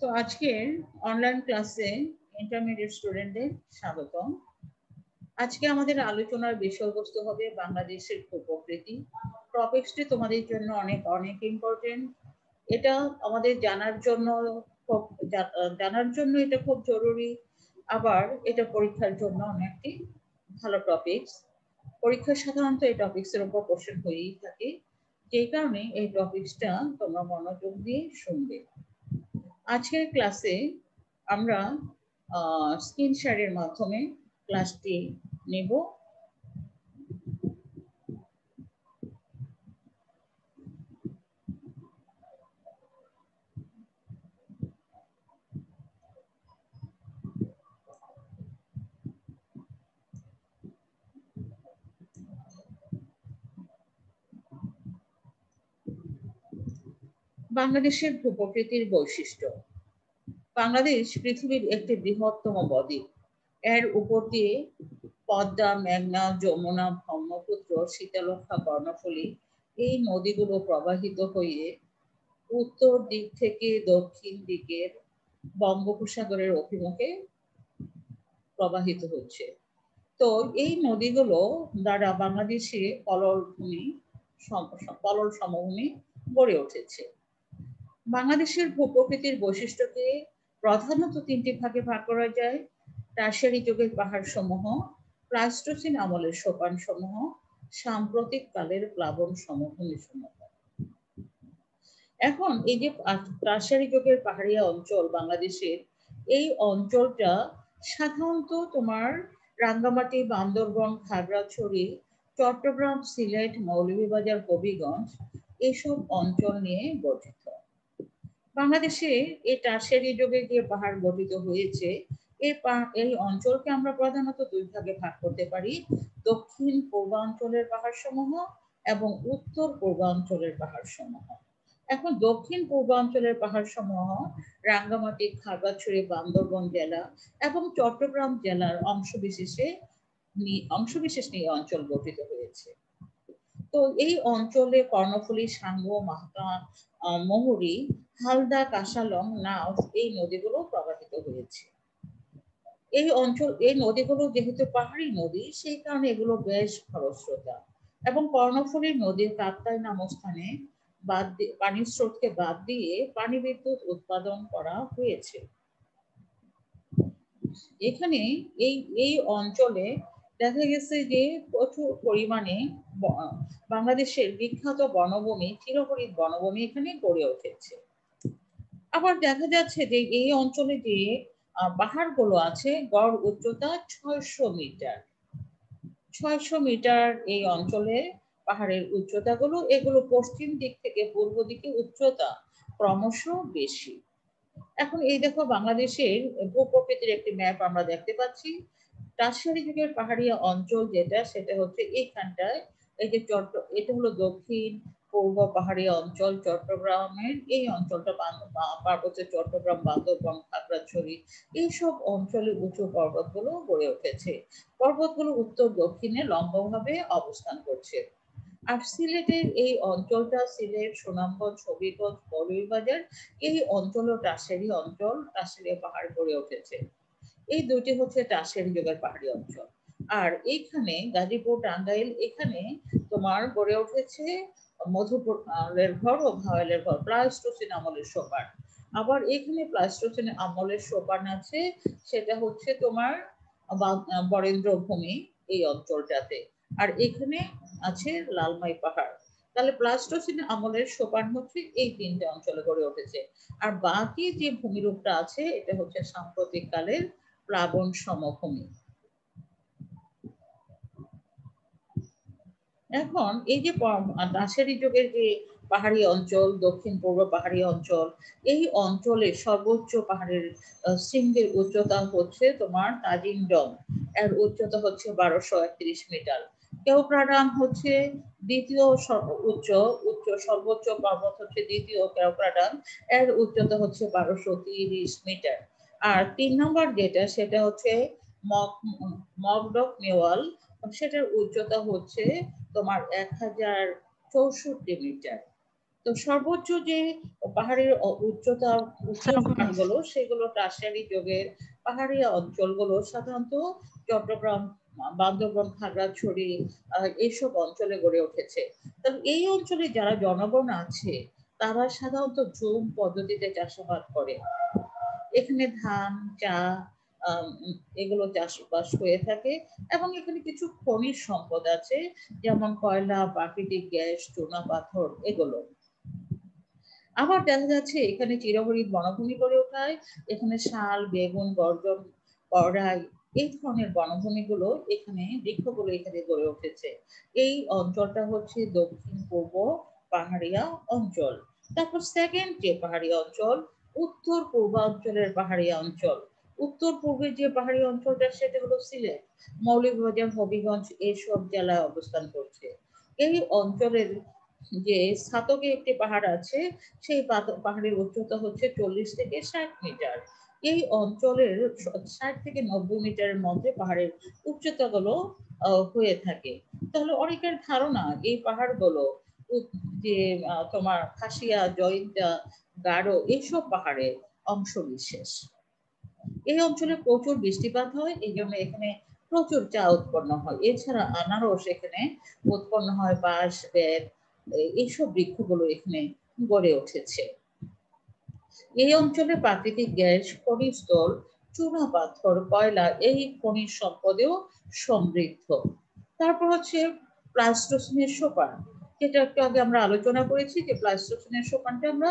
তো আজকের অনলাইন ক্লাসে ইন্টারমিডিয়েট স্টুডেন্টদের স্বাগতম। আজকে আমাদের আলোচনার বিষয়বস্তু হবে বাংলাদেশের ভূপ্রকৃতি। টপিকসটি তোমাদের জন্য অনেক অনেক ইম্পর্টেন্ট। এটা আমাদের জানার জন্য এটা খুব জরুরি, আবার এটা পরীক্ষার জন্য অনেকটি ভালো টপিকস। পরীক্ষা সাধারণত এই টপিকসের উপর কোশ্চেন হয়েই থাকে, যেই কারণে এই টপিকসটা তোমরা মনোযোগ দিয়ে শুনবে। আজকের ক্লাসে আমরা স্ক্রিন শেয়ারের মাধ্যমে ক্লাসটি নেব। বাংলাদেশের ভূপ্রকৃতির বৈশিষ্ট্য। বাংলাদেশ পৃথিবীর একটি বৃহত্তম বদ্বীপ। এর উপর দিয়ে পদ্মা, মেঘনা, যমুনা, ব্রহ্মপুত্র, শীতলক্ষ্যা, কর্ণফুলী এই নদীগুলো প্রবাহিত হয়ে উত্তর দিক থেকে দক্ষিণ দিকের বঙ্গোপসাগরের অভিমুখে প্রবাহিত হচ্ছে। তো এই নদীগুলো দ্বারা বাংলাদেশে পলল সমভূমি গড়ে উঠেছে। বাংলাদেশের ভূপ্রকৃতির বৈশিষ্ট্যকে প্রধানত তিনটি ভাগে ভাগ করা যায়: টারশিয়ারি যুগের পাহাড় সমূহ, প্লাইস্টোসিন আমলের সোপান সমূহ, সাম্প্রতিক কালের প্লাবন সমভূমি সমূহ। এখন এই যে টারশিয়ারি যুগের পাহাড়িয়া অঞ্চল বাংলাদেশের, এই অঞ্চলটা সাধারণত তোমার রাঙ্গামাটি, বান্দরবন, খাগড়াছড়ি, চট্টগ্রাম, সিলেট, মৌলভীবাজার, হবিগঞ্জ এইসব অঞ্চল নিয়ে গঠিত। বাংলাদেশে এই টারশিয়ারি যুগে যে পাহাড় গঠিত হয়েছে, এই অঞ্চলকে আমরা প্রধানত দুই ভাগে ভাগ করতে পারি: দক্ষিণ পূর্বাঞ্চলের পাহাড় সমূহ এবং উত্তর পূর্বাঞ্চলের পাহাড় সমূহ। এখন দক্ষিণ পূর্বাঞ্চলের পাহাড় সমূহ রাঙ্গামাটি, খাগড়াছড়ি, বান্দরবন জেলা এবং চট্টগ্রাম জেলার অংশবিশেষ নিয়ে অঞ্চল গঠিত হয়েছে। তো এই অঞ্চলে কর্ণফুলী, সাঙ্গু, মাহতা, মহুরী, হালদা, কাশালং, নাও এই নদীগুলো প্রবাহিত হয়েছে। এই নদীগুলো যেহেতু পাহাড়ি নদী, সেই কারণে এগুলো বেশ খরস্রোতা, এবং কর্ণফুলী নদীর কাপ্তাই নামক স্থানে পানির স্রোতকে বাদ দিয়ে পানি বিদ্যুৎ উৎপাদন করা হয়েছে। এখানে এই অঞ্চলে দেখা গেছে যে প্রচুর পরিমাণে বাংলাদেশের বিখ্যাত বনভূমি, চিরহরিৎ বনভূমি এখানে গড়ে উঠেছে। আবার দেখা যাচ্ছে যে এই অঞ্চলে যে পাহাড়গুলো আছে, গড় উচ্চতা 600 মিটার। 600 মিটার এই অঞ্চলে পাহাড়ের উচ্চতাগুলো, এগুলো পশ্চিম দিক থেকে পূর্ব দিকে উচ্চতা ক্রমশ বেশি। এখন এই দেখো বাংলাদেশের ভূপ্রকৃতির একটি ম্যাপ আমরা দেখতে পাচ্ছি। টারশিয়ারি যুগের পাহাড়িয়া অঞ্চল যেটা, সেটা হচ্ছে এইখানটায়। এই যে এটা হলো দক্ষিণ পূর্ব পাহাড়িয়া অঞ্চল, চট্টগ্রামের এই অঞ্চলটা, পার্বত্য চট্টগ্রাম, বান্দরবন, খাগড়াছড়ি এইসব অঞ্চলে উঁচু পর্বতগুলো গড়ে উঠেছে। পর্বতগুলো উত্তর দক্ষিণে লম্বভাবে অবস্থান করছে। আর সিলেটের এই অঞ্চলটা, সিলেট, সুনামগঞ্জ, হবিগঞ্জ, মৌলভীবাজার এই অঞ্চলও টারশিয়ারি অঞ্চল, টারশিয়ারি পাহাড় গড়ে উঠেছে। এই দুটি হচ্ছে টারশিয়ারি যুগের পাহাড়ি অঞ্চল। আর এইখানে গাজীপুর, টাঙ্গাইল, এখানে তোমার গড়ে উঠেছে মধুপুরের ঘর ও ভাওয়ালের ঘর, প্লাইস্টোসিন আমলের সোপান। আবার এখানে প্লাইস্টোসিন আমলের সোপান আছে, সেটা হচ্ছে তোমার বরেন্দ্র ভূমি এই অঞ্চলটাতে। আর এখানে আছে লালমাই পাহাড়। তাহলে প্লাইস্টোসিন আমলের সোপান হচ্ছে এই তিনটে অঞ্চলে গড়ে উঠেছে। আর বাকি যে ভূমিরূপটা আছে, এটা হচ্ছে সাম্প্রতিক কালের প্লাবন সমভূমি। এখন এই যে টারশিয়ারি যুগের যে পাহাড়ি অঞ্চল, দক্ষিণ পূর্ব পাহাড়ি অঞ্চল, এই অঞ্চলের সর্বোচ্চ পাহাড়ের শৃঙ্গের উচ্চতা হচ্ছে তোমার তাজিং ডং, এর উচ্চতা হচ্ছে 1231 মিটার। কেওক্রাডাং হচ্ছে দ্বিতীয় সর্বোচ্চ পর্বত হচ্ছে দ্বিতীয় কেওক্রাডাং, এর উচ্চতা হচ্ছে 1230 মিটার। আর 3 নম্বর যেটা, সেটা হচ্ছে মগডক নেওয়াল, সেটার উচ্চতা হচ্ছে তোমার 1064 মিটার। তো সর্বোচ্চ যে পাহাড়ের উচ্চতা উচ্চ স্থানগুলো সেগুলো টারশিয়ারি যুগের পাহাড়ি অঞ্চলগুলো সাধারণত চট্টগ্রাম, বান্দরবান, খাগড়াছড়ি এইসব অঞ্চলে গড়ে উঠেছে। তবে এই অঞ্চলে যারা জনগণ আছে তারা সাধারণত ঝুম পদ্ধতিতে চাষাবাদ করে। এখানে ধান, চা এগুলো চাষবাস হয়ে থাকে এবং এখানে কিছু খনিজ সম্পদ আছে, যেমন কয়লা, প্রাকৃতিক গ্যাস, চুনা পাথর এগুলো। আবার দেখা যাচ্ছে এখানে চিরহরিৎ বনভূমি গড়ে ওঠায় এখানে শাল, বেগুন, গর্জন, কড়াই এই ধরনের বনভূমিগুলো এখানে বৃক্ষগুলো এখানে গড়ে উঠেছে। এই অঞ্চলটা হচ্ছে দক্ষিণ পূর্ব পাহাড়িয়া অঞ্চল। তারপর সেকেন্ড যে পাহাড়ি অঞ্চল, উত্তর পূর্বাঞ্চলের পাহাড়ি অঞ্চল। উত্তর পূর্বে যে পাহাড়ি অঞ্চলটা সেটা হলো সিলেট, মৌলভীবাজার, হবিগঞ্জ এইসব জেলায় অবস্থান করছে। এই অঞ্চলের যে ছাতকে একটি পাহাড় আছে, সেই পাহাড়ের উচ্চতা হচ্ছে 40 থেকে 60 মিটার। এই অঞ্চলের 60 থেকে 90 মিটারের মধ্যে পাহাড়ের উচ্চতাগুলো হয়ে থাকে। তাহলে অনেকের ধারণা এই পাহাড়গুলো যে তোমার খাসিয়া, জয়ন্তা, গারো এইসব পাহাড়ের অংশ বিশেষ। এই অঞ্চলে প্রচুর বৃষ্টিপাত হয়, এই জন্য এখানে প্রচুর চা উৎপন্ন হয়। এছাড়া আনারস এখানে উৎপন্ন হয়, বাঁশ, বেত এইসব বৃক্ষগুলো এখানে গড়ে উঠেছে। এই অঞ্চলে প্রাকৃতিক গ্যাস, খনিজ স্থল, চুনা পাথর, কয়লা এই খনিজ সম্পদেও সমৃদ্ধ। তারপর হচ্ছে প্লাস্টোসিনের সোপান, যেটা একটু আগে আমরা আলোচনা করেছি যে প্লাস্টোসিনের সোপানটা আমরা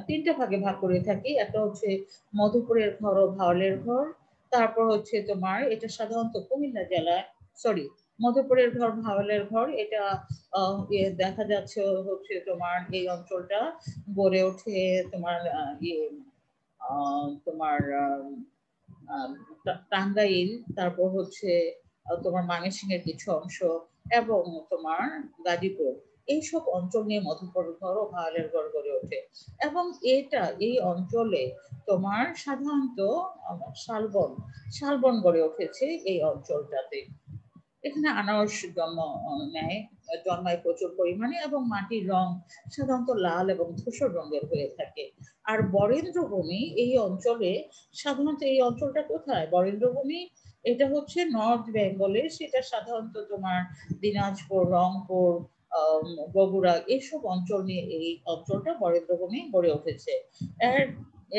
তিনটা ভাগে ভাগ করে থাকি। একটা হচ্ছে মধুপুরের ঘর ও ভাওয়ালের ঘর। তারপর হচ্ছে তোমার এটা সাধারণত কুমিল্লা জেলায়, সরি, মধুপুরের ঘর, ভাওয়ালের ঘর এটা দেখা যাচ্ছে হচ্ছে তোমার এই অঞ্চলটা গড়ে ওঠে তোমার তোমার টাঙ্গাইল, তারপর হচ্ছে তোমার ময়মনসিংহের কিছু অংশ এবং তোমার গাজীপুর এইসব অঞ্চল নিয়ে মধুপুর ঘর ও ভাওয়ালের ঘর গড়ে ওঠে। এবং এই অঞ্চলে তোমার সাধারণত শালবন গড়ে উঠেছে এই অঞ্চলটাতে। এখানে আনারস জন্মায় প্রচুর পরিমাণে এবং মাটির রং সাধারণত লাল এবং ধূসর রঙের হয়ে থাকে। আর বরেন্দ্রভূমি এই অঞ্চলে সাধারণত, এই অঞ্চলটা কোথায় বরেন্দ্রভূমি, এটা হচ্ছে নর্থ বেঙ্গলে, সেটা সাধারণত তোমার দিনাজপুর, রংপুর, বগুড়া এইসব অঞ্চল নিয়ে এই অঞ্চলটা বরেন্দ্রভূমি গড়ে উঠেছে।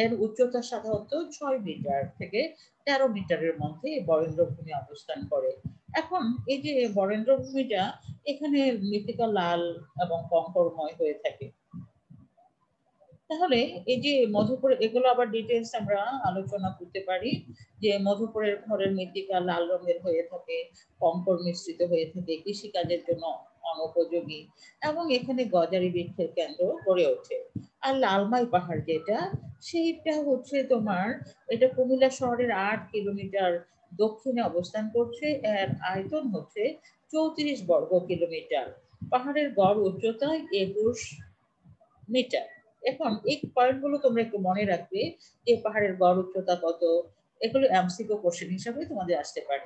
এর উচ্চতা সাধারণত 6 মিটার থেকে 13 মিটারের মধ্যে বরেন্দ্রভূমি অবস্থান করে। এখন এই যে বরেন্দ্রভূমিটা এখানে মৃত্তিকা লাল এবং কঙ্করময় হয়ে থাকে। তাহলে এই যে মধুপুর, এগুলো আবার ডিটেলস আমরা আলোচনা করতে পারি যে মধুপুরের ঘরের মৃত্তিকা লাল রঙের হয়ে থাকে, কঙ্কর মিশ্রিত হয়ে থাকে, কৃষিকাজের জন্য অনুপযোগী এবং এখানে গজারি বৃক্ষের কেন্দ্র গড়ে ওঠে। আর লালমাই পাহাড় যেটা, সেইটা হচ্ছে তোমার, এটা কুমিল্লা শহরের 8 কিলোমিটার দক্ষিণে অবস্থান করছে। এর আয়তন হচ্ছে 34 বর্গ কিলোমিটার। পাহাড়ের গড় উচ্চতা 21 মিটার। এখন এই পয়েন্টগুলো তোমরা একটু মনে রাখবে যে পাহাড়ের গড় উচ্চতা কত, এগুলো এমসিকিউ কোশ্চেন হিসাবে তোমাদের আসতে পারে।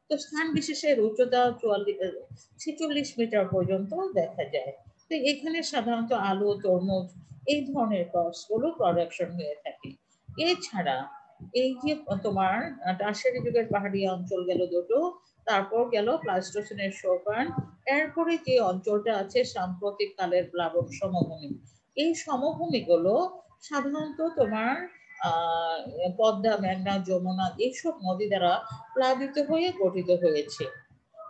তো স্থান বিশেষে উচ্চতা 46 মিটার পর্যন্ত দেখা যায়। তো এখানে সাধারণত আলু, তরমুজ এই ধরনের ক্রপসগুলো প্রোডাকশন হয়ে থাকে। এছাড়া এই যে তোমার টারশিয়ারি যুগের পাহাড়ি অঞ্চল গেল দুটো, তারপর গেল প্লাস্টোসিনের সোপান, এরপরে যে অঞ্চলটা আছে সাম্প্রতিক কালের প্লাবন সমভূমি। এই সমভূমিগুলো সাধারণত তোমার পদ্মা, মেঘনা, যমুনা এইসব নদী দ্বারা প্লাবিত হয়ে গঠিত হয়েছে।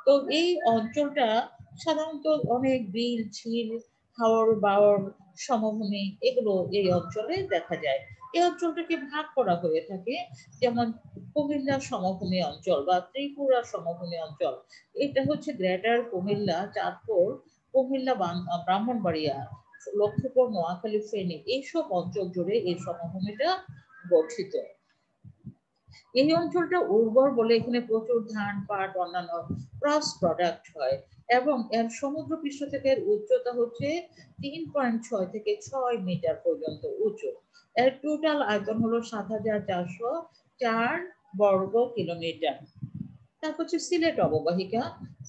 তো এই অঞ্চলটা সাধারণত অনেক বিল, ঝিল, হাওর বাওর, সমভূমি এগুলো এই অঞ্চলে দেখা যায়। এই অঞ্চলটাকে ভাগ করা হয়ে থাকে, যেমন কুমিল্লা সমভূমি অঞ্চল বা ত্রিপুরা সমভূমি অঞ্চল। এটা হচ্ছে গ্রেটার কুমিল্লা, চাঁদপুর, কুমিল্লা, ব্রাহ্মণবাড়িয়া, লক্ষ্মীপুর, নোয়াখালী, ফেনী এইসব অঞ্চল জুড়ে এই সমভূমিটা গঠিত। এই অঞ্চলটা উর্বর বলে এখানে প্রচুর ধান, পাট, অন্যান্য ক্রস প্রোডাক্ট হয় এবং এর সমুদ্রপৃষ্ঠ থেকে উচ্চতা হচ্ছে 3.6 থেকে 6 মিটার পর্যন্ত উঁচু। এর টোটাল আয়তন হলো 7,404 বর্গ কিলোমিটার। তারপর হচ্ছে সিলেট অববাহিকা।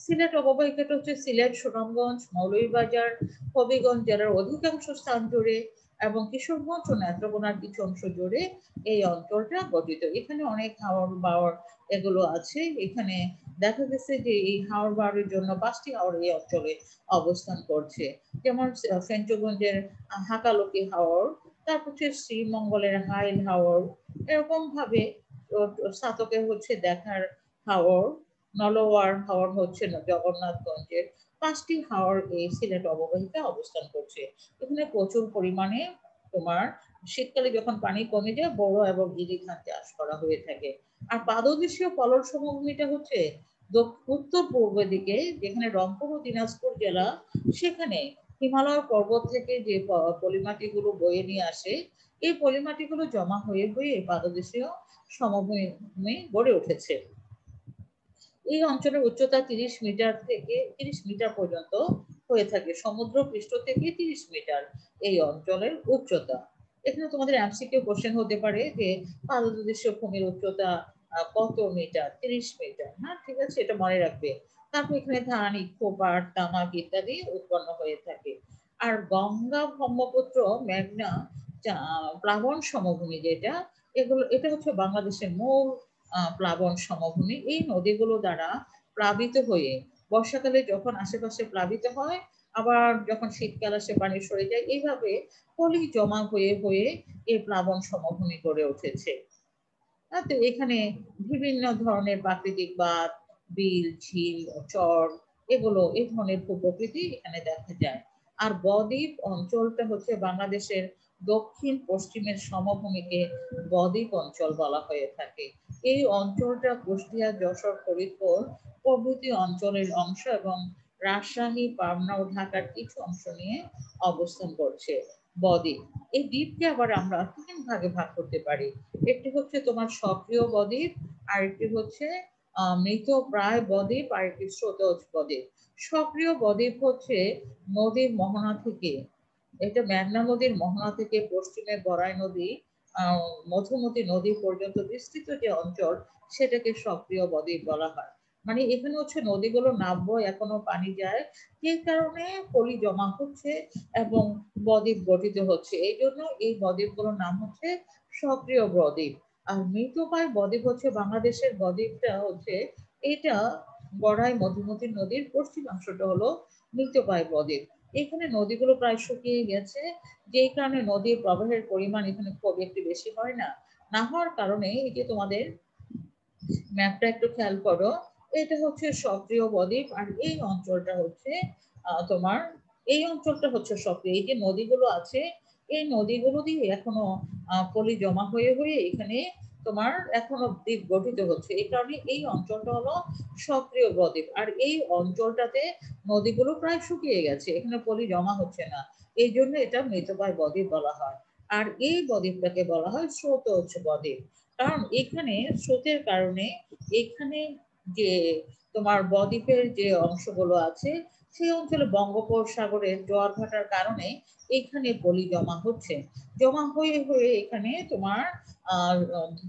সিলেট অববাহিকাটা হচ্ছে সিলেট, সুনামগঞ্জ, মৌলভীবাজার, হবিগঞ্জ জেলার অধিকাংশ স্থান জুড়ে এবং কিশোরগঞ্জ ও নেত্রকোনার কিছু অংশ জুড়ে এই অঞ্চলটা গঠিত। এখানে অনেক হাওর বাওর এগুলো আছে। এখানে দেখা গেছে যে এই হাওর বাওরের জন্য 5টি হাওর এই অঞ্চলে অবস্থান করছে, যেমন ফেঞ্চুগঞ্জের হাকালুকি হাওর, তারপর হচ্ছে শ্রীমঙ্গলের হাইল হাওর, এরকম ভাবে সাতকের হচ্ছে দেখার হাওর, নলওয়ার হাওর হচ্ছে জগন্নাথগঞ্জের। 5টি হাওর এই সিলেট অববাহিকা অবস্থান করছে। এখানে প্রচুর পরিমাণে তোমার শীতকালে যখন পানি কমে যায় বড় এবং ইরি ধান চাষ করা হয়ে থাকে। আর পাদদেশীয় পলল সমভূমিটা হচ্ছে উত্তর পূর্ব দিকে, যেখানে রংপুর ও দিনাজপুর জেলা, সেখানে হিমালয় পর্বত থেকে যে পলিমাটিগুলো বয়ে নিয়ে আসে, এই পলিমাটিগুলো জমা হয়ে হয়ে পাদদেশীয় সমভূমি গড়ে উঠেছে। এই অঞ্চলের উচ্চতা 30 মিটার থেকে 30 মিটার পর্যন্ত হয়ে থাকে। সমুদ্র পৃষ্ঠ থেকে 30 মিটার এই অঞ্চলের উচ্চতা। এখানে তোমাদের এমসিকিউ কোশ্চেন হতে পারে যে পাদদেশীয় ভূমির উচ্চতা কত মিটার? 30 মিটার। হ্যাঁ, ঠিক আছে, এটা মনে রাখবে। তারপর এখানে ধান, ইক্ষু, পাট, তামাক ইত্যাদি উৎপন্ন হয়ে থাকে। আর গঙ্গা, ব্রহ্মপুত্র, মেঘনা প্লাবন সমভূমি যেটা, এটা হচ্ছে বাংলাদেশের মূল প্লাবন সমভূমি। এই নদীগুলো দ্বারা প্লাবিত হয়ে বর্ষাকালে যখন আশেপাশে প্লাবিত হয়, আবার যখন শীতকাল আসে পানি সরে যায়, এইভাবে পলি জমা হয়ে হয়ে এই প্লাবন সমভূমি গড়ে উঠেছে। তো এখানে বিভিন্ন ধরনের প্রাকৃতিক বাঁধ, বিল, ঝিল, চর, এগুলো এই ধরনের ভূপ্রকৃতি এখানে দেখা যায়। আর বদ্বীপ অঞ্চলটা হচ্ছে বাংলাদেশের দক্ষিণ পশ্চিমের সমভূমিকে বদ্বীপ অঞ্চল বলা হয়ে থাকে। এই অঞ্চলটা কুষ্টিয়া, যশোর, ফরিদপুর প্রভৃতি অঞ্চলের অংশ এবং রাজশাহী, পাবনা ও ঢাকার কিছু অংশ নিয়ে অবস্থান করছে বদ্বীপ। এই দ্বীপকে আবার আমরা 3 ভাগে ভাগ করতে পারি। একটি হচ্ছে তোমার সক্রিয় বদ্বীপ, আর একটি হচ্ছে মৃত প্রায় বদ্বীপ, আর একটি স্রোতজ বদ্বীপ। সক্রিয় বদ্বীপ হচ্ছে নদীর মোহনা থেকে, এটা মেঘনা নদীর মোহনা থেকে পশ্চিমে গড়াই নদী, মধুমতি নদী পর্যন্ত বিস্তৃত যে অঞ্চল, সেটাকে সক্রিয় বদ্বীপ বলা হয়। মানে এখানে হচ্ছে নদীগুলো নাব্য, এখনো পানি যায়, যে কারণে পলি জমা হচ্ছে এবং বদ্বীপ গঠিত হচ্ছে। এই জন্য এই বদ্বীপগুলোর নাম হচ্ছে সক্রিয় বদ্বীপ। আর মৃতপ্রায় বদ্বীপ হচ্ছে বাংলাদেশের বদ্বীপটা হচ্ছে এটা গড়াই মধুমতি নদীর পশ্চিমাংশটা হলো মৃতপ্রায় বদ্বীপ। এখানে নদীগুলো প্রায় শুকিয়ে গেছে, যেই কারণে নদীর প্রবাহের পরিমাণ এখানে খুব একটু বেশি হয় না। না হওয়ার কারণে এই যে তোমাদের ম্যাপটা একটু খেয়াল করো, এটা হচ্ছে সক্রিয় বদ্বীপ, আর এই অঞ্চলটা হচ্ছে তোমার, এই অঞ্চলটা হচ্ছে সক্রিয়। এই যে নদীগুলো আছে, এই নদীগুলো দিয়ে এখনো পলি জমা হয়ে হয়ে এখানে তোমার এখনো দ্বীপ গঠিত হচ্ছে। এই কারণে এই অঞ্চলটা হলো সক্রিয় বদ্বীপ। আর এই অঞ্চলটাতে নদীগুলো প্রায় শুকিয়ে গেছে, এখানে পলি জমা হচ্ছে না, এই জন্য এটা মৃতপ্রায় বদ্বীপ বলা হয়। আর এই বদ্বীপটাকে বলা হয় স্রোতজ বদ্বীপ, কারণ এখানে স্রোতের কারণে এখানে যে তোমার বদ্বীপের যে অংশগুলো আছে, সেই অঞ্চলে বঙ্গোপসাগরের জোয়ার ভাটার কারণে এখানে পলি জমা হচ্ছে, জমা হয়ে হয়ে এখানে তোমার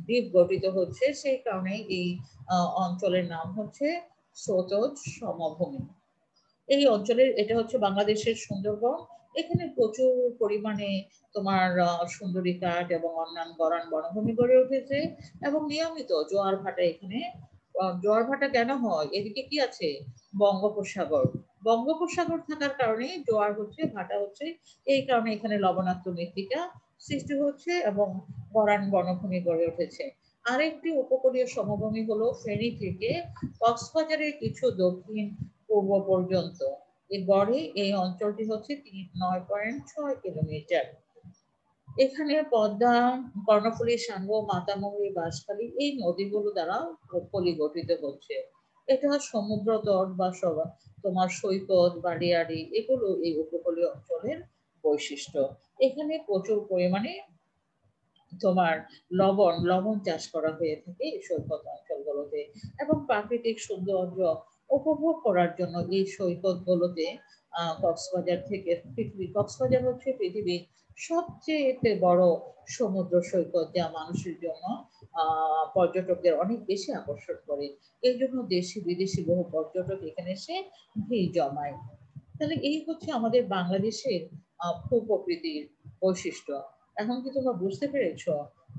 দ্বীপ গঠিত হচ্ছে। সেই কারণে এই অঞ্চলের নাম হচ্ছে স্রোতজ সমভূমি। এই অঞ্চলের, এটা হচ্ছে বাংলাদেশের সুন্দরবন। এখানে প্রচুর পরিমাণে তোমার সুন্দরী কাঠ এবং অন্যান্য গরান বনভূমি গড়ে উঠেছে এবং নিয়মিত জোয়ার ভাটা এখানে। জোয়ার ভাটা কেন হয়? এদিকে কি আছে? বঙ্গোপসাগর। বঙ্গোপসাগর থাকার কারণে জোয়ার হচ্ছে, ভাটা হচ্ছে, এই কারণে এখানে লবণাক্ত মৃত্তিকা সৃষ্টি হচ্ছে এবং গরান বনভূমি গড়ে উঠেছে। আরেকটি উপকূলীয় সমভূমি হলো ফেনী থেকে কক্সবাজারের কিছু দক্ষিণ পূর্ব পর্যন্ত। এই গড়ে এই অঞ্চলটি হচ্ছে 9.6 কিলোমিটার। এখানে পদ্মা, কর্ণফুলী, সাঙ্গো, মাতামুহুরী, বাঁশখালী এই নদীগুলো দ্বারা পলি গঠিত হচ্ছে। এটা সমুদ্র তট বা তোমার সৈকত, বালিয়াড়ি, এগুলো এই উপকূলীয় অঞ্চলের বৈশিষ্ট্য। এখানে প্রচুর পরিমাণে তোমার লবণ চাষ করা হয়ে থাকে এই সৈকত অঞ্চলগুলোতে, এবং প্রাকৃতিক সৌন্দর্য উপভোগ করার জন্য এই সৈকতগুলোতে কক্সবাজার থেকে কক্সবাজার হচ্ছে পৃথিবীর সবচেয়ে বড় সমুদ্র সৈকত, যা মানুষের জন্য পর্যটকদের অনেক বেশি আকর্ষণ করে। এই জন্য দেশি বিদেশি বহু পর্যটক এখানে এসে ভিড় জমায়। তাহলে এই হচ্ছে আমাদের বাংলাদেশের ভূপ্রকৃতির বৈশিষ্ট্য। এখন কি তোমরা বুঝতে পেরেছো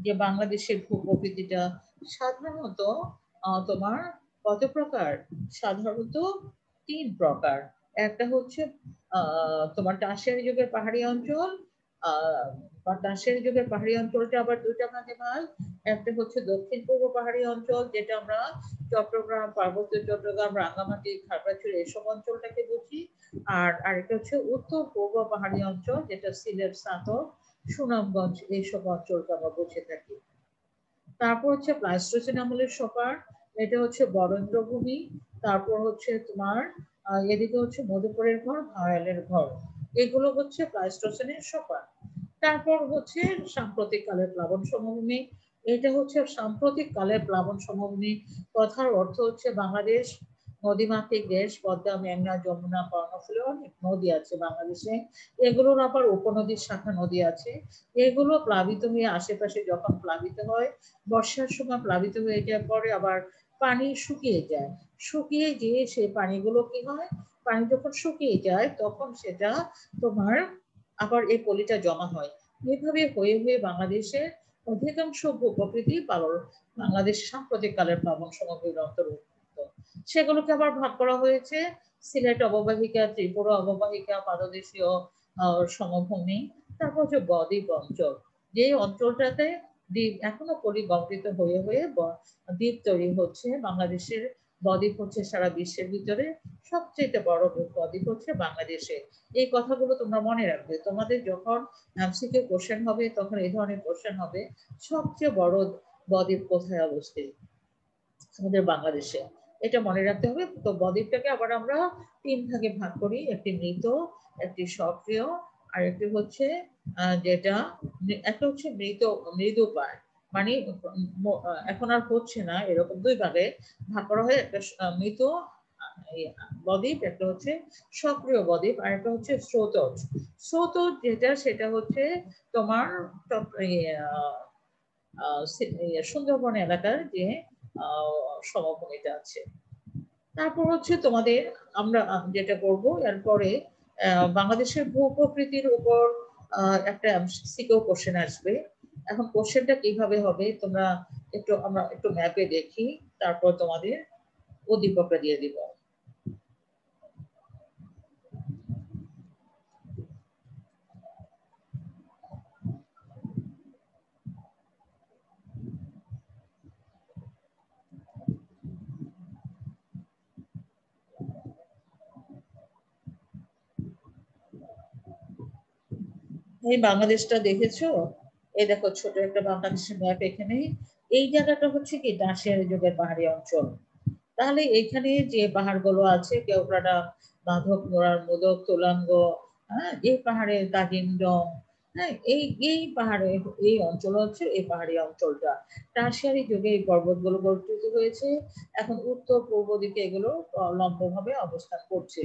যে বাংলাদেশের ভূপ্রকৃতিটা সাধারণত তোমার কত প্রকার? সাধারণত 3 প্রকার। একটা হচ্ছে তোমার টারশিয়ারি যুগের পাহাড়ি অঞ্চল, বা টারশিয়ারি যুগের পাহাড়ি অঞ্চলটা আবার 2টা ভাগে ভাগ। একটা হচ্ছে দক্ষিণ পূর্ব পাহাড়ি অঞ্চল, যেটা আমরা চট্টগ্রাম, পার্বত্য চট্টগ্রাম, রাঙ্গামাটি, খাগড়াছড়ি এসব অঞ্চলটাকে বুঝি। আর আরেকটা হচ্ছে উত্তর পূর্ব পাহাড়ি অঞ্চল, যেটা সিলেট, সাতক, সুনামগঞ্জ এইসব অঞ্চলকে আমরা বুঝে থাকি। তারপর হচ্ছে প্লাইস্টোসিন আমলের সোপার, এটা হচ্ছে বরেন্দ্রভূমি। তারপর হচ্ছে তোমার এদিকে হচ্ছে মধুপুরের ঘর, ভাওয়ালের ঘর, এগুলো হচ্ছে প্লাইস্টোসিনের সোপার। তারপর হচ্ছে সাম্প্রতিক কালের প্লাবন সমভূমি, এটা হচ্ছে সাম্প্রতিক কালের প্লাবন সমভূমি। কথার অর্থ হচ্ছে বাংলাদেশ নদীমাতৃক দেশ, পদ্মা, মেঘনা, যমুনা, কর্ণফুলী অনেক নদী আছে বাংলাদেশে। এগুলোর আবার উপনদীর শাখা নদী আছে। এগুলো প্লাবিত হয়ে আশেপাশে যখন প্লাবিত হয়, বর্ষার সময় প্লাবিত হয়ে যাওয়ার পরে আবার পানি শুকিয়ে যায়। শুকিয়ে গিয়ে সেই পানিগুলো কি হয়, পানি যখন শুকিয়ে যায় তখন সেটা তোমার আবার এই পলিটা জমা হয়। এভাবে হয়ে হয়ে বাংলাদেশের অধিকাংশ ভূপ্রকৃতি বাংলাদেশ সাম্প্রতিক কালের প্লাবন সমভূমির অন্তর্ভুক্ত। সেগুলোকে আবার ভাগ করা হয়েছে সিলেট অববাহিকা, ত্রিপুরা অববাহিকা, পাদদেশীয় সমভূমি, তারপর হচ্ছে বদ্বীপ অঞ্চল, যে অঞ্চলটাতে দ্বীপ এখনো পরিগঠিত হয়ে হয়ে দ্বীপ তৈরি হচ্ছে। বাংলাদেশের বদ্বীপ হচ্ছে সারা বিশ্বের ভিতরে সবচেয়ে বড় বদ্বীপ হচ্ছে বাংলাদেশে। এই কথাগুলো তোমরা মনে রাখবে, তোমাদের যখন এমসিকিউ কোশ্চেন হবে তখন এই ধরনের কোশ্চেন হবে, সবচেয়ে বড় বদ্বীপ কোথায় অবস্থিত? আমাদের বাংলাদেশে। এটা মনে রাখতে হবে। তো বদ্বীপটাকে আবার আমরা 3 ভাগে ভাগ করি, একটি মৃত, একটি সক্রিয়, আর একটি হচ্ছে যেটা একটা হচ্ছে মৃদু পায়, মানে এখন আর হচ্ছে না, এরকম 2 ভাগে ভাগ করা হয়। একটা মৃত বদ্বীপ, একটা হচ্ছে সক্রিয় বদ্বীপ, আর একটা হচ্ছে স্রোতজ। স্রোতজ যেটা সেটা হচ্ছে তোমার সুন্দরবন এলাকার যে সমভূমিটা আছে। তারপর হচ্ছে তোমাদের আমরা যেটা করব এরপরে বাংলাদেশের ভূপ্রকৃতির উপর একটা সিকিউ কোশ্চেন আসবে। এখন কোশ্চেনটা কিভাবে হবে তোমরা আমরা একটু ম্যাপে দেখি, তারপর তোমাদের উদ্দীপকটা দিয়ে দিব। এই বাংলাদেশটা দেখেছো? এই দেখো ছোট একটা বাংলাদেশের ম্যাপ এখানে। এই জায়গাটা হচ্ছে কি টারশিয়ারি যুগের পাহাড়ি অঞ্চল। তাহলে এখানে যে পাহাড়গুলো আছে, কেওক্রাডা, মাধব মোড়ার, মোদক, তোলাঙ্গ, হ্যাঁ, এই পাহাড়ের দাগিনডং, হ্যাঁ, এই এই পাহাড়ে এই অঞ্চল হচ্ছে এই পাহাড়ি অঞ্চলটা। টারশিয়ারি যুগে এই পর্বতগুলো গঠিত হয়েছে। এখন উত্তর পূর্ব দিকে এগুলো লম্বভাবে অবস্থান করছে।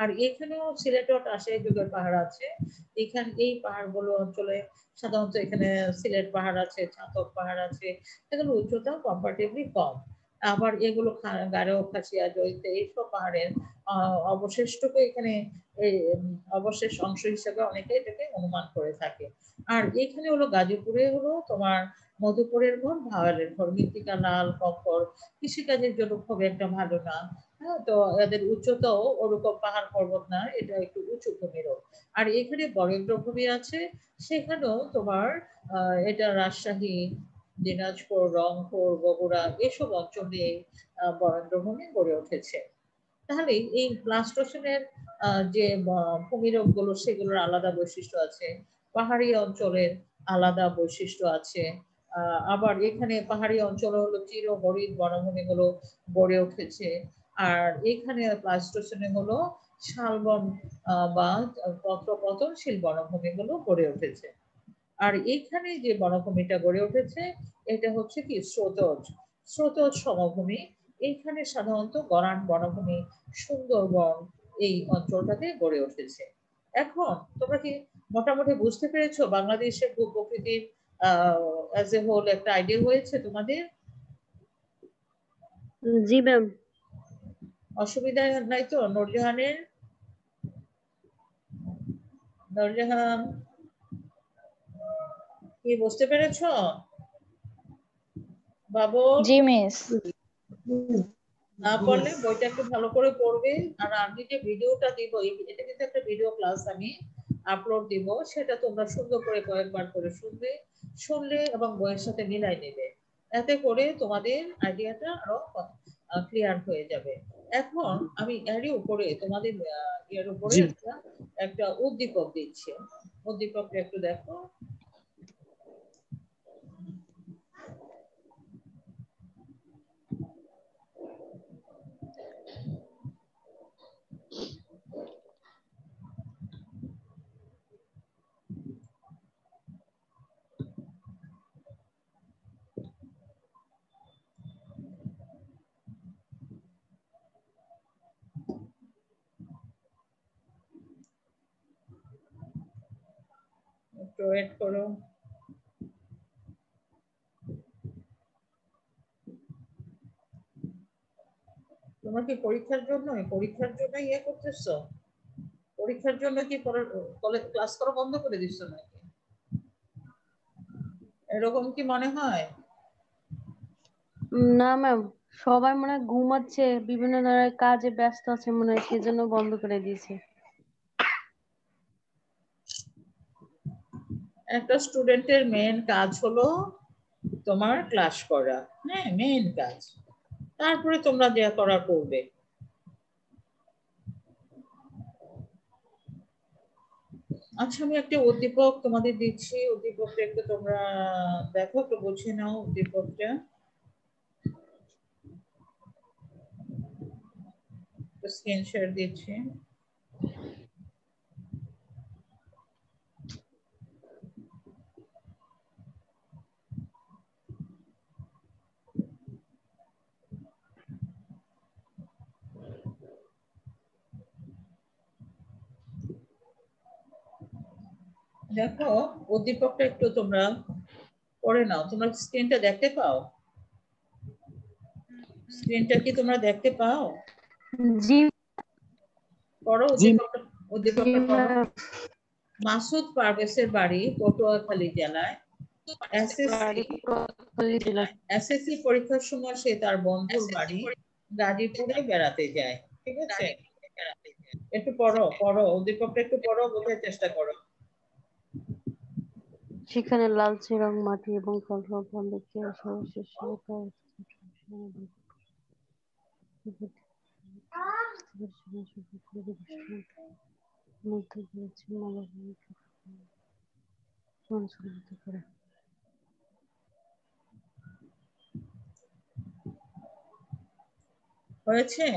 আর এখানেও সিলেটও টারশিয়ারি যুগের পাহাড় আছে। এখানে এই পাহাড়গুলো অঞ্চলে সাধারণত এখানে সিলেট পাহাড় আছে, ছাতক পাহাড় আছে, এগুলো উচ্চতা কম্পারেটিভলি কম। আবার এগুলো গারো, খাসিয়া, জৈতে এইসব পাহাড়ের অবশিষ্টকে এখানে অবশেষ অংশ হিসেবে অনেকে এটাকে অনুমান করে থাকে। আর এখানে হলো গাজীপুরে হলো তোমার মধুপুরের ঘর, ভাওয়ালের ঘর, মৃত্তিকা লাল, কঙ্কর, কৃষিকাজের জন্য খুব একটা ভালো না। হ্যাঁ, তো এদের উচ্চতাও ওরকম পাহাড় পর্বত না, এটা একটু উঁচু ভূমিরও। আর এখানে বরেন্দ্রভূমি আছে, সেখানেও তোমার এটা রাজশাহী, দিনাজপুর, রংপুর, বগুড়া এসব অঞ্চলে বরেন্দ্রভূমি গড়ে উঠেছে। তাহলে এই প্লাস্টোসিনের যে ভূমিরূপ গুলো সেগুলোর আলাদা বৈশিষ্ট্য আছে, পাহাড়ি অঞ্চলের আলাদা বৈশিষ্ট্য আছে। আবার এখানে পাহাড়ি অঞ্চল হলো চির হরিৎ বনভূমি গুলো গড়ে উঠেছে। আর এখানে প্লাস্টোসিনে হলো শালবন বা পত্র পতনশীল বনভূমি গুলো গড়ে উঠেছে। আর এখানে যে বনভূমিটা গড়ে উঠেছে এটা হচ্ছে কি স্রোতজ, স্রোতজ সমভূমি। এখানে সাধারণত গরান বনভূমি, সুন্দরবন এই অঞ্চলটাতে গড়ে উঠেছে। এখন তোমরা কি মোটামুটি বুঝতে পেরেছো বাংলাদেশের ভূপ্রকৃতির অ্যাজ এ হোল একটা আইডিয়া হয়েছে তোমাদের? জি ম্যাম। অসুবিধা নাই তো? নূরজাহানের, নূরজাহান কি বুঝতে পেরেছো বাবু? জি মিস। না পারলে বইটা একটু ভালো করে পড়বে। আর আমি যে ভিডিওটা দিব, এটা কিন্তু একটা ভিডিও ক্লাস আমি আপলোড দিব, সেটা তোমরা সুন্দর করে কয়েকবার করে শুনবে, শুনলে এবং বইয়ের সাথে মিলাই নেবে, এতে করে তোমাদের আইডিয়াটা আরো ক্লিয়ার হয়ে যাবে। এখন আমি এরই উপরে তোমাদের এর উপরে একটা উদ্দীপক দিচ্ছি, উদ্দীপকটা একটু দেখো। একটু ওয়েট করো। তোমার কি পরীক্ষার জন্য ইয়ে করতেছো? পরীক্ষার জন্য কি কলেজ ক্লাস করা বন্ধ করে দিচ্ছ নাকি? এরকম কি মনে হয়? না ম্যাম, সবাই মনে হয় ঘুমাচ্ছে, বিভিন্ন ধরনের কাজে ব্যস্ত আছে মনে হয়, সেজন্য বন্ধ করে দিয়েছে। একটা স্টুডেন্টের মেইন কাজ হলো তোমার ক্লাস করা, হ্যাঁ মেইন কাজ, তারপরে তোমরা যা করা করবে। আচ্ছা আমি একটা উদ্দীপক তোমাদের দিচ্ছি, উদ্দীপকটা একটু তোমরা দেখো, একটু বুঝে নাও উদ্দীপকটা। স্ক্রিন শেয়ার দিচ্ছি। দেখো উদ্দীপকটা একটু তোমরা পড়ে নাও। তোমরা স্ক্রিনটা দেখতে পাও? স্ক্রিনটা কি তোমরা দেখতে পাও? জি পড়ো উদ্দীপকটা, উদ্দীপকটা পড়ো। মাসুদ পারভেজের বাড়ি পটুয়াখালী জেলায়। এসএসসি পরীক্ষার সময় সে তার বন্ধুর বাড়ি গাজীপুরে বেড়াতে যায়। ঠিক আছে, একটু পড়ো পড়ো উদ্দীপকটা একটু পড়ো, বোঝার চেষ্টা করো। সেখানে লালচে রং মাটি এবং ফল দেখতে সর্বশেষ হয়েছে?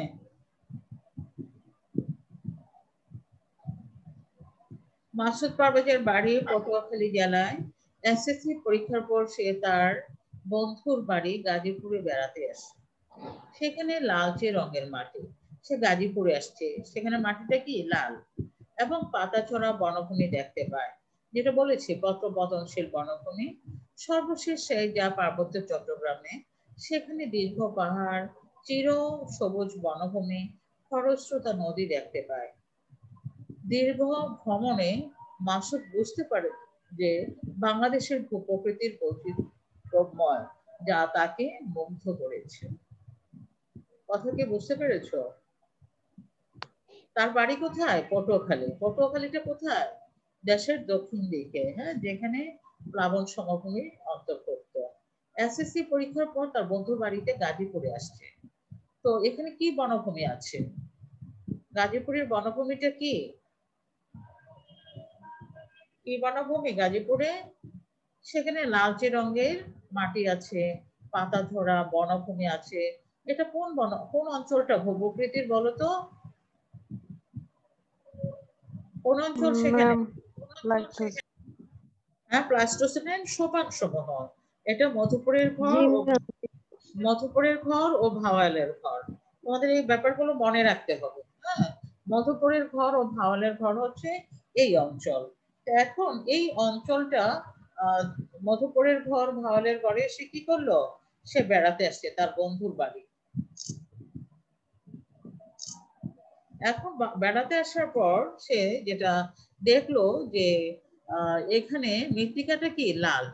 মাসুদ পারভেজের বাড়ি পটুয়াখালী জেলায়। এসএসসি পরীক্ষার পর সে তার বন্ধুর বাড়ি গাজীপুরে বেড়াতে আসে। সেখানে লালচে রঙের মাটি, সে গাজীপুরে আসছে, সেখানে মাটিটা কি লাল, এবং পাতাছড়া বনভূমি দেখতে পায়, যেটা বলেছি পত্র পতনশীল বনভূমি। সর্বশেষ সে যা পার্বত্য চট্টগ্রামে, সেখানে দীর্ঘ পাহাড়, চির সবুজ বনভূমি, খরস্রোতা নদী দেখতে পায়। দীর্ঘ ভ্রমণে মাসুদ বুঝতে পারে যে বাংলাদেশের ভূপ্রকৃতির বৈচিত্র্যময়, যা তাকে মুগ্ধ করেছে। কথা কি বুঝতে পেরেছো? তার বাড়ি কোথায়? পটুয়াখালী। পটুয়াখালীটা কোথায়? দেশের দক্ষিণ দিকে, হ্যাঁ, যেখানে প্লাবন সমভূমির অন্তর্ভুক্ত। এসএসসি পরীক্ষার পর তার বন্ধুর বাড়িতে গাজীপুরে আসছে। তো এখানে কি বনভূমি আছে? গাজীপুরের বনভূমিটা কি? কি বনভূমি গাজীপুরে? সেখানে লালচে রঙের মাটি আছে, পাতা ধরা বনভূমি আছে। এটা কোন অঞ্চলটা ভূপ্রকৃতির বলতো? কোন অঞ্চল সেখানে? হ্যাঁ, প্লাস্টোসিন সোপান সমূহ। এটা মধুপুরের ঘর ও ভাওয়ালের ঘর। তোমাদের এই ব্যাপারগুলো মনে রাখতে হবে। হ্যাঁ, মধুপুরের ঘর ও ভাওয়ালের ঘর হচ্ছে এই অঞ্চল। এখন এই অঞ্চলটা মধুপুরের ঘর ভাওয়ালের ঘরে সে কি করলো, সে বেড়াতে আসছে তার বন্ধুর বাড়ি। এখন বেড়াতে আসার পর সে যেটা দেখলো যে এখানে মৃত্তিকাটা কি লাল,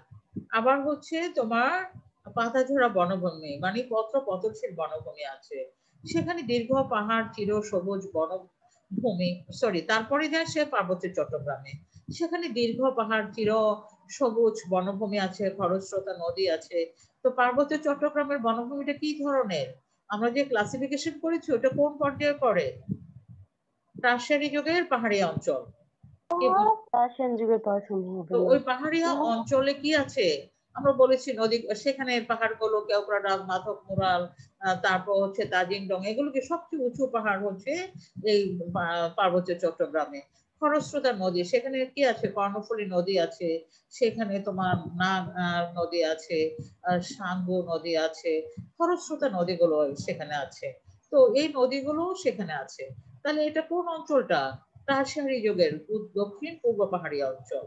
আবার হচ্ছে তোমার পাতাঝরা বনভূমি মানে পত্র পতনশীল বনভূমি আছে, সেখানে দীর্ঘ পাহাড় চির সবুজ বনভূমি, সরি তারপরে যায় সে পার্বত্য চট্টগ্রামে, সেখানে দীর্ঘ পাহাড় চির সবুজ বনভূমি আছে, খরস্রোতা নদী আছে। তো পার্বত্য চট্টগ্রামের বনভূমিটা কি ধরনের, আমরা যে ক্লাসিফিকেশন করেছি ওটা কোন পর্যায়ে পড়ে, রাজশাহী যুগের পাহাড়ি অঞ্চল। তো ওই পাহাড়ি অঞ্চলে কি আছে, আমরা বলেছি নদী, সেখানে পাহাড়গুলো কেওক্রাডাং, মাধব মুরাল, তারপর হচ্ছে তাজিংডং, এগুলোকে সবচেয়ে উঁচু পাহাড় হচ্ছে এই পার্বত্য চট্টগ্রামে। খরস্রোতা নদী, সেখানে কি আছে, কর্ণফুলী নদী আছে, সেখানে তোমার নাগ নদী আছে, সাঙ্গু নদী আছে, খরস্রোতা নদীগুলো সেখানে আছে। তো এই নদীগুলো সেখানে আছে। তাহলে এটা কোন অঞ্চলটা, রাজশাহী যুগের দক্ষিণ পূর্ব পাহাড়ি অঞ্চল।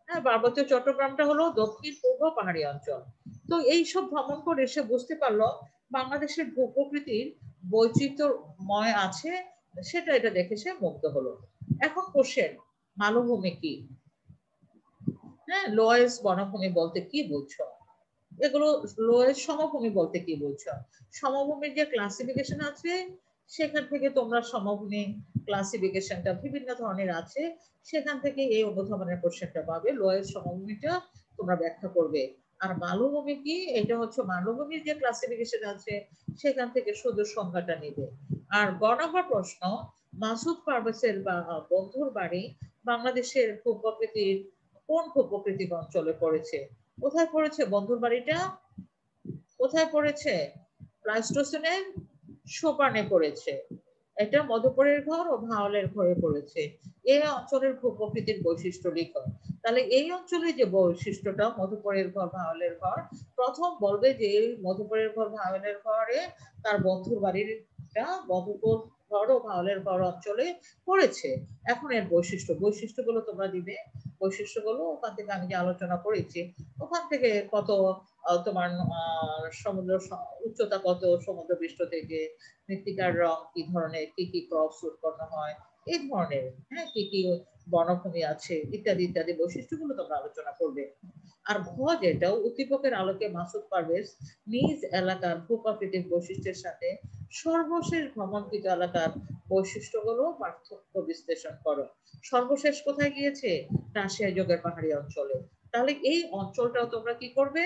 হ্যাঁ, পার্বত্য চট্টগ্রামটা হলো দক্ষিণ পূর্ব পাহাড়ি অঞ্চল। তো এই সব ভ্রমণ করে সে বুঝতে পারলো বাংলাদেশের ভূপ্রকৃতির বৈচিত্র্যময় আছে, সেটা এটা দেখে সে মুগ্ধ হলো। এখন কোশ্চেন, মালভূমি কি? হ্যাঁ, লোয়েস্ট বনভূমি বলতে কি বুঝছো? এগুলো লোয়েস্ট সমভূমি বলতে কি বুঝছো? সমভূমির যে ক্লাসিফিকেশন আছে সেখান থেকে তোমরা সমভূমি ক্লাসিফিকেশনটা বিভিন্ন ধরনের আছে, সেখান থেকে এই অনুধাবনের কোশ্চেনটা পাবে। লোয়েস্ট সমভূমিটা তোমরা ব্যাখ্যা করবে। আর মালভূমি কি, এটা হচ্ছে মালভূমির যে ক্লাসিফিকেশন আছে সেখান থেকে শুধু সংজ্ঞাটা নিবে। আর গ নম্বর প্রশ্ন, মাসুদ পারভেজের বা বন্ধুর বাড়ি বাংলাদেশের ভূপ্রকৃতির কোন ভূপ্রকৃতিক অঞ্চলে পড়েছে? কোথায় পড়েছে বন্ধুর বাড়িটা? কোথায় পড়েছে? প্লাইস্টোসিনের সোপানে পড়েছে। এটা মধুপুরের ঘর ও ভাওয়ালের ঘরে পড়েছে। এই অঞ্চলের ভূপ্রকৃতির বৈশিষ্ট্য লিখো। তাহলে এই অঞ্চলে যে বৈশিষ্ট্যটা মধুপুরের ঘর ভাওয়ালের ঘর, প্রথম বলবে যে মধুপুরের ঘর ভাওয়ালের ঘরে তার বন্ধুর বাড়িটা মধুপুর ঘর ও ভাওয়ালের ঘর অঞ্চলে পড়েছে। এখন এর বৈশিষ্ট্যগুলো তোমরা দিবে। বৈশিষ্ট্যগুলো ওখান থেকে আমি যে আলোচনা করেছি ওখান থেকে কত তোমার সমুদ্র উচ্চতা কত সমুদ্রপৃষ্ঠ থেকে, মৃত্তিকার রং কি ধরনের, কি কি ক্রপস উৎপন্ন হয়, এই ধরনের, হ্যাঁ, কি কি বনভূমি আছে ইত্যাদি ইত্যাদি বৈশিষ্ট্যগুলো তোমরা আলোচনা করবে। আর ঘ যেটা, উদ্দীপকের আলোকে মাসুদ পারভেজ নিজ এলাকার ভূপ্রাকৃতিক বৈশিষ্ট্যের সাথে সর্বশেষ ভ্রমণকৃত এলাকার বৈশিষ্ট্যগুলো পার্থক্য বিশ্লেষণ করো। সর্বশেষ কোথায় গিয়েছে? রাশিয়া যুগের পাহাড়ি অঞ্চলে। তাহলে এই অঞ্চলটাও তোমরা কি করবে,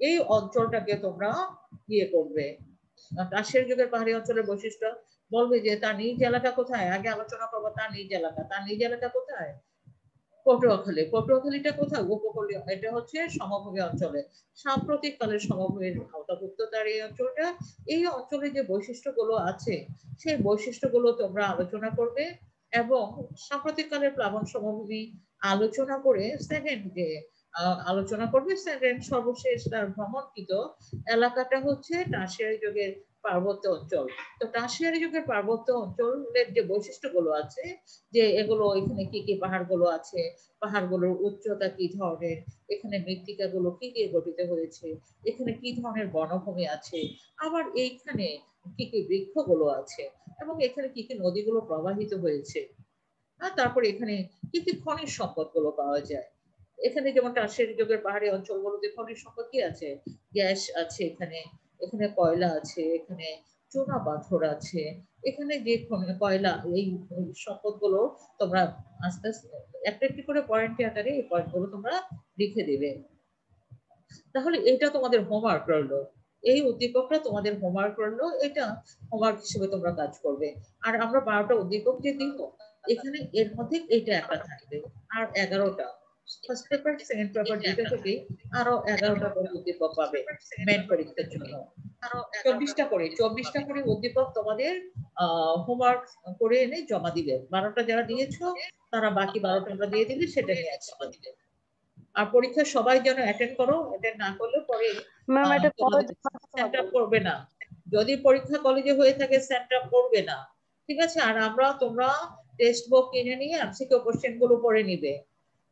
এই অঞ্চলটাকে তোমরা ইয়ে করবে। রাশিয়ার যুগের পাহাড়ি অঞ্চলের বৈশিষ্ট্য বলবে যে তার নিজ এলাকা কোথায়, আগে আলোচনা করবো তার নিজ এলাকা। তার নিজ এলাকা কোথায়? পটুয়াখালী। পটুয়াখালীটা কোথায়? উপকূলীয়, এটা হচ্ছে সমভূমি অঞ্চলে, সাম্প্রতিক কালের সমভূমির আওতাভুক্ত তার এই অঞ্চলটা। এই অঞ্চলে যে বৈশিষ্ট্যগুলো আছে সেই বৈশিষ্ট্যগুলো তোমরা আলোচনা করবে এবং সাম্প্রতিক কালের প্লাবন সমভূমি আলোচনা করে সেকেন্ড যে আলোচনা করবে, সেকেন্ড সর্বশেষ তার ভ্রমণকৃত এলাকাটা হচ্ছে টারশিয়ারি যুগের পার্বত্য অঞ্চল। তো টারশিয়ারি যুগের পার্বত্য অঞ্চলের যে বৈশিষ্ট্যগুলো আছে, যে এগুলো এখানে কি কি পাহাড়গুলো আছে, পাহাড়গুলোর উচ্চতা কি ধরনের, এখানে মৃত্তিকাগুলো কি দিয়ে গঠিত হয়েছে, এখানে কি ধরনের বনভূমি আছে, আবার এইখানে কি কি বৃক্ষগুলো আছে, এবং এখানে কি কি নদীগুলো প্রবাহিত হয়েছে, আর তারপরে এখানে কি কি খনিজ সম্পদগুলো পাওয়া যায়। এখানে যেমন টারশিয়ারি যুগের পাহাড়ি অঞ্চলগুলোতে খনিজ সম্পদ কি আছে, গ্যাস আছে, এখানে এখানে কয়লা আছে, এখানে চুনা পাথর আছে, এখানে যে কয়লা, এই সম্পদগুলো তোমরা আস্তে আস্তে একটা একটি করে পয়েন্টে আকারে এই পয়েন্টগুলো তোমরা লিখে দিবে। তাহলে এটা তোমাদের হোমওয়ার্ক রইলো, এই উদ্দীপকটা তোমাদের হোমওয়ার্ক রইলো, এটা হোমওয়ার্ক হিসেবে তোমরা কাজ করবে। আর আমরা 12টা উদ্দীপক যে দিব, এখানে এর মধ্যে এইটা একটা থাকবে, আর 11টা ফার্স্ট পেপার সেকেন্ড পেপার দুটো থেকে আরো 11টা করে উদ্দীপক পাবে মেন পরীক্ষার জন্য। 24টা করে উদ্দীপক তোমাদের হোমওয়ার্ক করে এনে জমা দিবে। 12টা যারা দিয়েছো তারা বাকি 12টা আমরা দিয়ে দিলে সেটা নিয়ে আসবে। আর পরীক্ষা সবাই যেন অ্যাটেন্ড করো, অ্যাটেন্ড না করলে পরে সেন্ট আপ করবে না। যদি পরীক্ষা কলেজে হয়ে থাকে সেন্ট আপ করবে না, ঠিক আছে? আর তোমরা টেক্সট বুক কিনে নিয়ে এমসিকিউ কোশ্চেন গুলো পড়ে নিবে,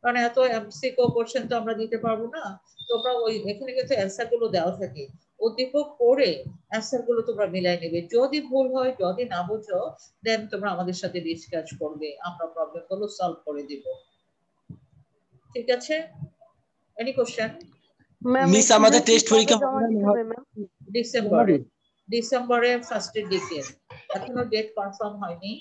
কারণ এত এমসিকিউ কোশ্চেন তো আমরা দিতে পারবো না। তোমরা ওই এখানে কিন্তু অ্যান্সার গুলো দেওয়া থাকে, উদ্দীপক পড়ে অ্যান্সার গুলো তোমরা মিলাই নেবে। যদি ভুল হয়, যদি না বুঝো, দেন তোমরা আমাদের সাথে ডিসকাস করবে, আমরা প্রবলেম গুলো সলভ করে দিব। ঠিক আছে? Any question? মিস আমাদের টেস্ট পরীক্ষা ডিসেম্বরে ফার্স্টের দিকে, এখনো ডেট কনফার্ম হয়নি,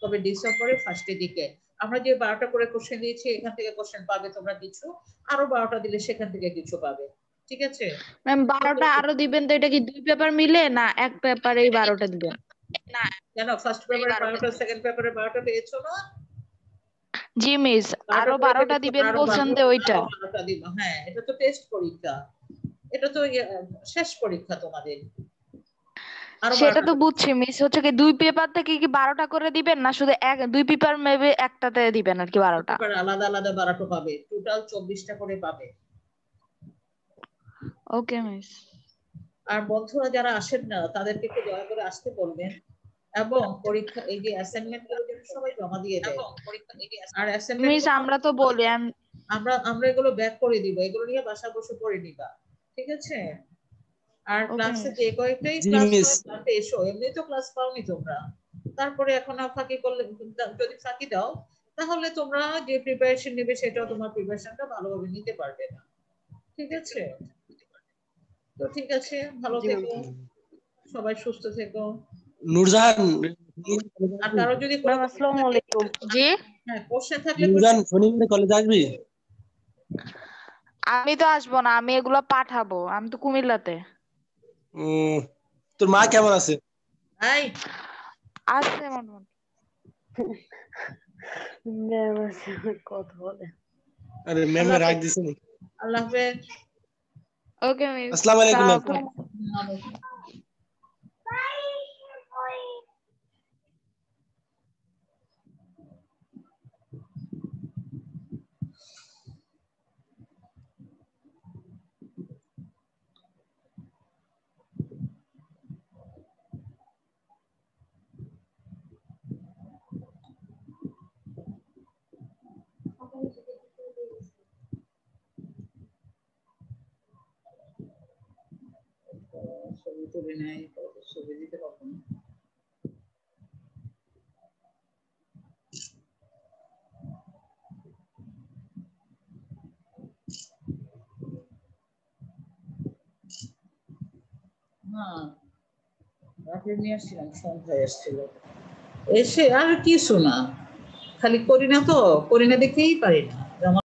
তবে ডিসেম্বরের ফার্স্টের দিকে। আমরা যে 12টা করে কোশ্চেন দিয়েছি, এখান থেকে কোশ্চেন পাবে তোমরা কিছু, আরো 12টা দিলে সেখান থেকে কিছু পাবে। ঠিক আছে ম্যাম? 12টা আরো দিবেন তো এটা কি 2 পেপার মিলে না এক পেপারেই 12টা দিবেন? না, কেন ফার্স্ট পেপারে 12টা, সেকেন্ড পেপারে 12টা পেয়েছো না? জি মিস, আরো 12টা দিবেন বলছেন তো ওইটা। হ্যাঁ, এটা তো টেস্ট পরীক্ষা, এটা তো শেষ পরীক্ষা তোমাদের। সেটা তো বুঝছি মিস, হচ্ছে কি 2 পেপার থেকে কি 12টা করে দিবেন না শুধু 2 পেপার মেবি একটাতে দিবেন আর কি 12টা? আলাদা আলাদা 12টা পাবে, টোটাল 24টা করে পাবে। ওকে মিস। আর বন্ধুরা যারা আসেন না তাদেরকে একটু দয়া করে আসতে বলবেন, এবং পরীক্ষা এই যে অ্যাসাইনমেন্ট গুলো যেন সবাই জমা দিয়ে দেয়। আর অ্যাসাইনমেন্ট মিস আমরা তো বলি আমরা এগুলো ব্যাক করে দিব, এগুলো নিয়ে বাসা বসে পড়ে নিবা। ঠিক আছে? আর ক্লাসে যে কয়েকটাই ক্লাসে এসো, এমনি তো ক্লাস পাওনি তোমরা, তারপরে এখন ফাঁকি করলে, যদি ফাঁকি দাও তাহলে তোমরা যে প্রিপারেশন নেবে সেটাও তোমার প্রিপারেশনটা ভালোভাবে নিতে পারবে না। ঠিক আছে? তো ঠিক আছে, ভালো থেকো সবাই, সুস্থ থেকো। নূরজাহান, আর কারো যদি আসসালামু আলাইকুম। জি হ্যাঁ কোশ্চেন থাকলে নূরজাহান শনিবারে কলেজ আসবি? আমি তো আসবো না, আমি এগুলো পাঠাবো, আমি তো কুমিল্লাতে। তোর মা কেমন আছে? আছে মোটামুটি। ম্যাম আছে কথা বলে। আরে ম্যাম রাগ দিছে নি? আল্লাহ হাফেজ। ওকে মিস, আসসালামু আলাইকুম। ছবি তুলে নেয়, ছবি দিতে পারবো না। রাত্রে নিয়ে আসছিলাম, সন্ধ্যায় এসেছিল, এসে আর কিছু না, খালি করি না তো, করি না দেখেই পারি না।